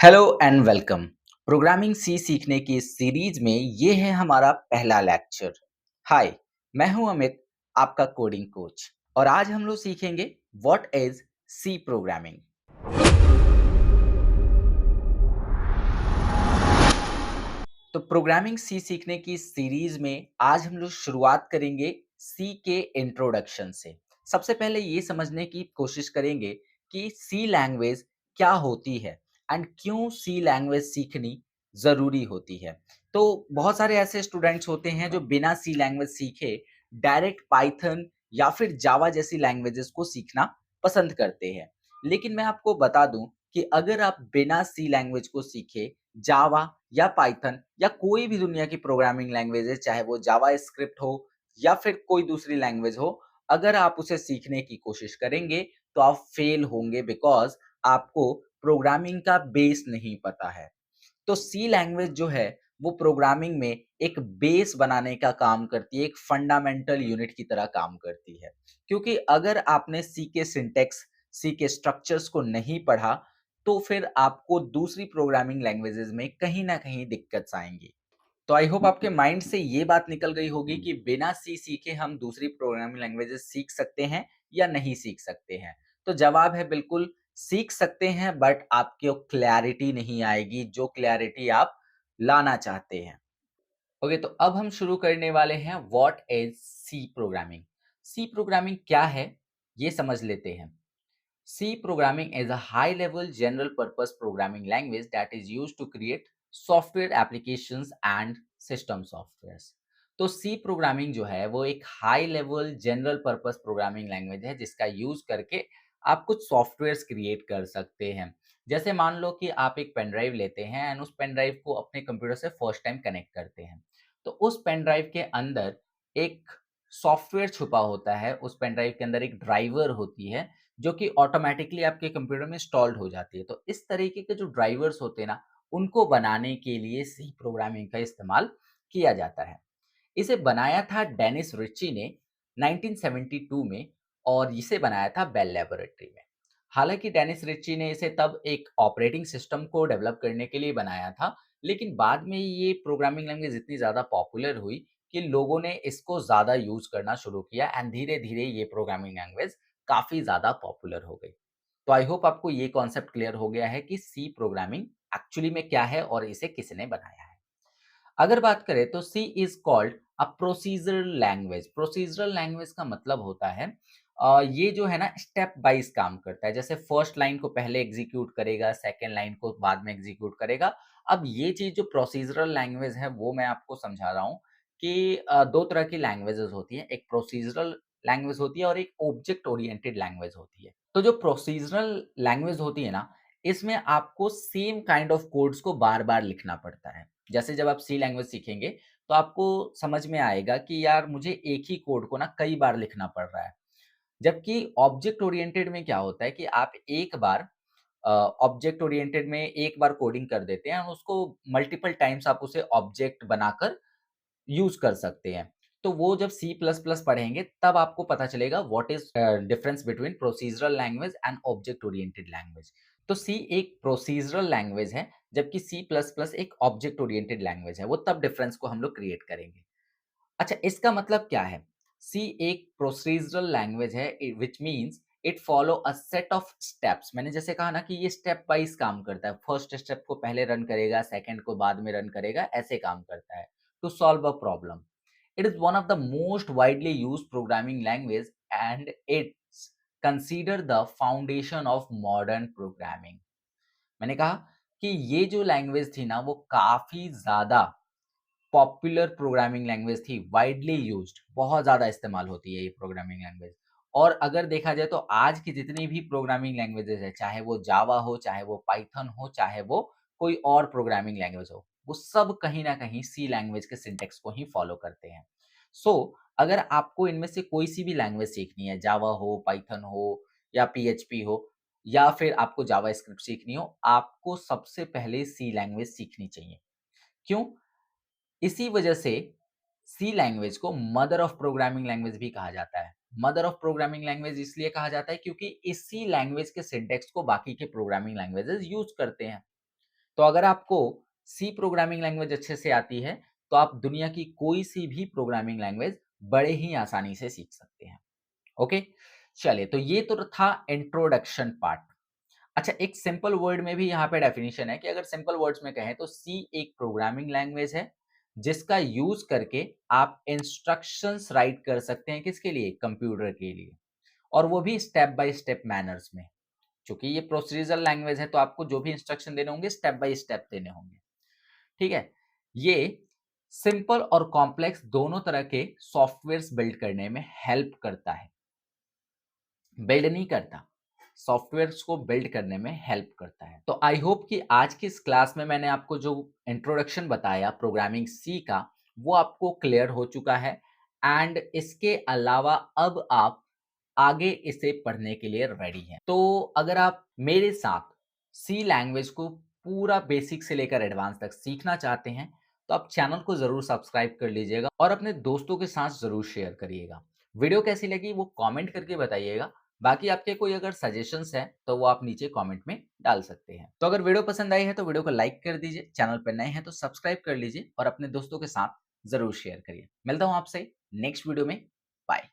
Hello and welcome. Programming C सीखने की इस सीरीज में ये है हमारा पहला लेक्चर। हाय, मैं हूं अमित, आपका कोडिंग कोच। और आज हम लोग सीखेंगे व्हाट इज सी प्रोग्रामिंग। तो प्रोग्रामिंग सी सीखने की इस सीरीज में आज हम लोग शुरुआत करेंगे सी के इंट्रोडक्शन से। सबसे पहले ये समझने की कोशिश करेंगे कि सी लैंग्वेज क्या होती है एंड क्यों सी लैंग्वेज सीखनी ज़रूरी होती है। तो बहुत सारे ऐसे स्टूडेंट्स होते हैं जो बिना सी लैंग्वेज सीखे डायरेक्ट पाइथन या फिर जावा जैसी लैंग्वेजेस को सीखना पसंद करते हैं। लेकिन मैं आपको बता दूं कि अगर आप बिना सी लैंग्वेज को सीखे जावा या पाइथन या कोई भी दुनिया की प्रोग्रामिंग लैंग्वेज है, चाहे वो जावा स्क्रिप्ट हो या फिर कोई दूसरी लैंग्वेज हो, अगर आप उसे सीखने की कोशिश करेंगे तो आप फेल होंगे, बिकॉज आपको प्रोग्रामिंग का बेस नहीं पता है। तो सी लैंग्वेज जो है वो प्रोग्रामिंग में एक बेस बनाने का काम करती है, एक फंडामेंटल यूनिट की तरह काम करती है। क्योंकि अगर आपने सी के सिंटेक्स, सी के स्ट्रक्चर्स को नहीं पढ़ा तो फिर आपको दूसरी प्रोग्रामिंग लैंग्वेजेस में कहीं ना कहीं दिक्कत आएंगी। तो आई होप आपके माइंड से ये बात निकल गई होगी कि बिना सी सीखे हम दूसरी प्रोग्रामिंग लैंग्वेजेस सीख सकते हैं या नहीं सीख सकते हैं। तो जवाब है बिल्कुल सीख सकते हैं, बट आपको क्लैरिटी नहीं आएगी जो क्लैरिटी आप लाना चाहते हैं। ओके, तो अब हम शुरू करने वाले हैं what is C programming. C programming क्या है ये समझ लेते हैं। C programming is a high-level general-purpose programming language that is used to create software applications and system softwares। तो C programming जो है वो एक high level general purpose programming language है जिसका यूज करके आप कुछ सॉफ्टवेयर्स क्रिएट कर सकते हैं। जैसे मान लो कि आप एक पेन ड्राइव लेते हैं एंड उस पेन ड्राइव को अपने कंप्यूटर से फर्स्ट टाइम कनेक्ट करते हैं। तो उस पेन ड्राइव के अंदर एक सॉफ्टवेयर छुपा होता है, उस पेन ड्राइव के अंदर एक ड्राइवर होती है जो कि ऑटोमेटिकली आपके कंप्यूटर में इंस्टॉल्ड हो जाती है। तो इस तरीके के जो ड्राइवर्स होते हैं ना, उनको बनाने के लिए सी प्रोग्रामिंग का इस्तेमाल किया जाता है। इसे बनाया था डेनिस रिची ने 1972 में, और इसे बनाया था बेल लेबोरेटरी में। हालांकि डेनिस रिची ने इसे तब एक ऑपरेटिंग सिस्टम को डेवलप करने के लिए बनाया था, लेकिन बाद में ये प्रोग्रामिंग लैंग्वेज इतनी ज़्यादा पॉपुलर हुई कि लोगों ने इसको ज़्यादा यूज करना शुरू किया एंड धीरे धीरे ये प्रोग्रामिंग लैंग्वेज काफ़ी ज़्यादा पॉपुलर हो गई। तो आई होप आपको ये कॉन्सेप्ट क्लियर हो गया है कि सी प्रोग्रामिंग एक्चुअली में क्या है और इसे किसने बनाया है। अगर बात करें तो C is called a procedural language. Procedural language का मतलब होता है ये जो है ना स्टेप वाइज काम करता है। जैसे फर्स्ट लाइन को पहले एग्जीक्यूट करेगा, सेकेंड लाइन को बाद में एग्जीक्यूट करेगा। अब ये चीज जो प्रोसीजरल लैंग्वेज है वो मैं आपको समझा रहा हूँ कि दो तरह की लैंग्वेजेस होती हैं, एक प्रोसीजरल लैंग्वेज होती है और एक ऑब्जेक्ट ओरिएंटेड लैंग्वेज होती है। तो जो प्रोसीजरल लैंग्वेज होती है ना, इसमें आपको सेम काइंड ऑफ कोड्स को बार बार लिखना पड़ता है। जैसे जब आप सी लैंग्वेज सीखेंगे तो आपको समझ में आएगा कि यार मुझे एक ही कोड को ना कई बार लिखना पड़ रहा है। जबकि ऑब्जेक्ट ओरिएंटेड में क्या होता है कि आप एक बार ऑब्जेक्ट ओरिएंटेड में एक बार कोडिंग कर देते हैं और उसको मल्टीपल टाइम्स आप उसे ऑब्जेक्ट बनाकर यूज कर सकते हैं। तो वो जब सी प्लस प्लस पढ़ेंगे तब आपको पता चलेगा what is difference between procedural language and object oriented language. तो सी एक प्रोसीजरल लैंग्वेज है जबकि सी प्लस प्लस एक ऑब्जेक्ट ओरिएंटेड लैंग्वेज है। वो तब डिफरेंस को हम लोग क्रिएट करेंगे। अच्छा, इसका मतलब क्या है? सी एक प्रोसीजरल लैंग्वेज है which means it follow a set of steps. मैंने जैसे कहा ना कि ये स्टेप वाइज काम करता है। फर्स्ट स्टेप को पहले रन करेगा, सेकंड को बाद में रन करेगा, ऐसे काम करता है to solve a problem. It is one of the most widely used programming language and it's considered the foundation of modern programming। मैंने कहा कि ये जो लैंग्वेज थी ना वो काफी ज्यादा पॉपुलर प्रोग्रामिंग लैंग्वेज थी, वाइडली यूज्ड, बहुत ज्यादा इस्तेमाल होती है ये प्रोग्रामिंग लैंग्वेज। और अगर देखा जाए तो आज की जितनी भी प्रोग्रामिंग लैंग्वेजेस है, चाहे वो जावा हो, चाहे वो पाइथन हो, चाहे वो कोई और प्रोग्रामिंग लैंग्वेज हो, वो सब कहीं ना कहीं सी लैंग्वेज के सिंटेक्स को ही फॉलो करते हैं। सो अगर आपको इनमें से कोई सी भी लैंग्वेज सीखनी है, जावा हो, पाइथन हो या पीएचपी हो, या फिर आपको जावा स्क्रिप्ट सीखनी हो, आपको सबसे पहले सी लैंग्वेज सीखनी चाहिए। क्यों? इसी वजह से सी लैंग्वेज को मदर ऑफ प्रोग्रामिंग लैंग्वेज भी कहा जाता है। मदर ऑफ प्रोग्रामिंग लैंग्वेज इसलिए कहा जाता है क्योंकि इसी लैंग्वेज के सिंटेक्स को बाकी के प्रोग्रामिंग लैंग्वेजेस यूज करते हैं। तो अगर आपको सी प्रोग्रामिंग लैंग्वेज अच्छे से आती है, तो आप दुनिया की कोई सी भी प्रोग्रामिंग लैंग्वेज बड़े ही आसानी से सीख सकते हैं। ओके? चलिए, तो ये तो था इंट्रोडक्शन पार्ट। अच्छा, एक सिंपल वर्ड में भी यहाँ पे डेफिनिशन है कि अगर सिंपल वर्ड्स में कहें तो सी एक प्रोग्रामिंग लैंग्वेज है, जिसका यूज़ करके आप इंस्ट्रक्शंस राइट कर सकते हैं, किसके लिए? कंप्यूटर के लिए, और वो भी स्टेप बाय स्टेप मैनर्स में। चूँकि ये प्रोसीजरल लैंग्वेज है, तो आपको जो भी इंस्ट्रक्शन देने होंगे, स्टेप बाय स्टेप देने होंगे, ठीक है? ये सिंपल और कॉम्प्लेक्स दोनों तरह के सॉफ्टवेयर्स बिल्ड करने में हेल्प करता है। बिल्ड नहीं करता, सॉफ्टवेयर्स को बिल्ड करने में हेल्प करता है। तो आई होप कि आज की इस क्लास में मैंने आपको जो इंट्रोडक्शन बताया प्रोग्रामिंग सी का, वो आपको क्लियर हो चुका है, एंड इसके अलावा अब आप आगे इसे पढ़ने के लिए रेडी हैं। तो अगर आप मेरे साथ सी लैंग्वेज को पूरा बेसिक से लेकर एडवांस तक सीखना चाहते हैं, तो आप चैनल को ज़रूर सब्सक्राइब कर लीजिएगा और अपने दोस्तों के साथ ज़रूर शेयर करिएगा। वीडियो कैसी लगी वो कमेंट करके बताइएगा। बाकी आपके कोई अगर सजेशंस हैं, तो वो आप नीचे कमेंट में डाल सकते हैं। तो अगर वीडियो पसंद आई है तो वीडियो को लाइक कर दीजिए, चैनल पर नए हैं तो सब्सक्राइब कर लीजिए और अपने दोस्तों के साथ ज़रूर शेयर करिए। मिलता हूँ आपसे नेक्स्ट वीडियो में। बाय।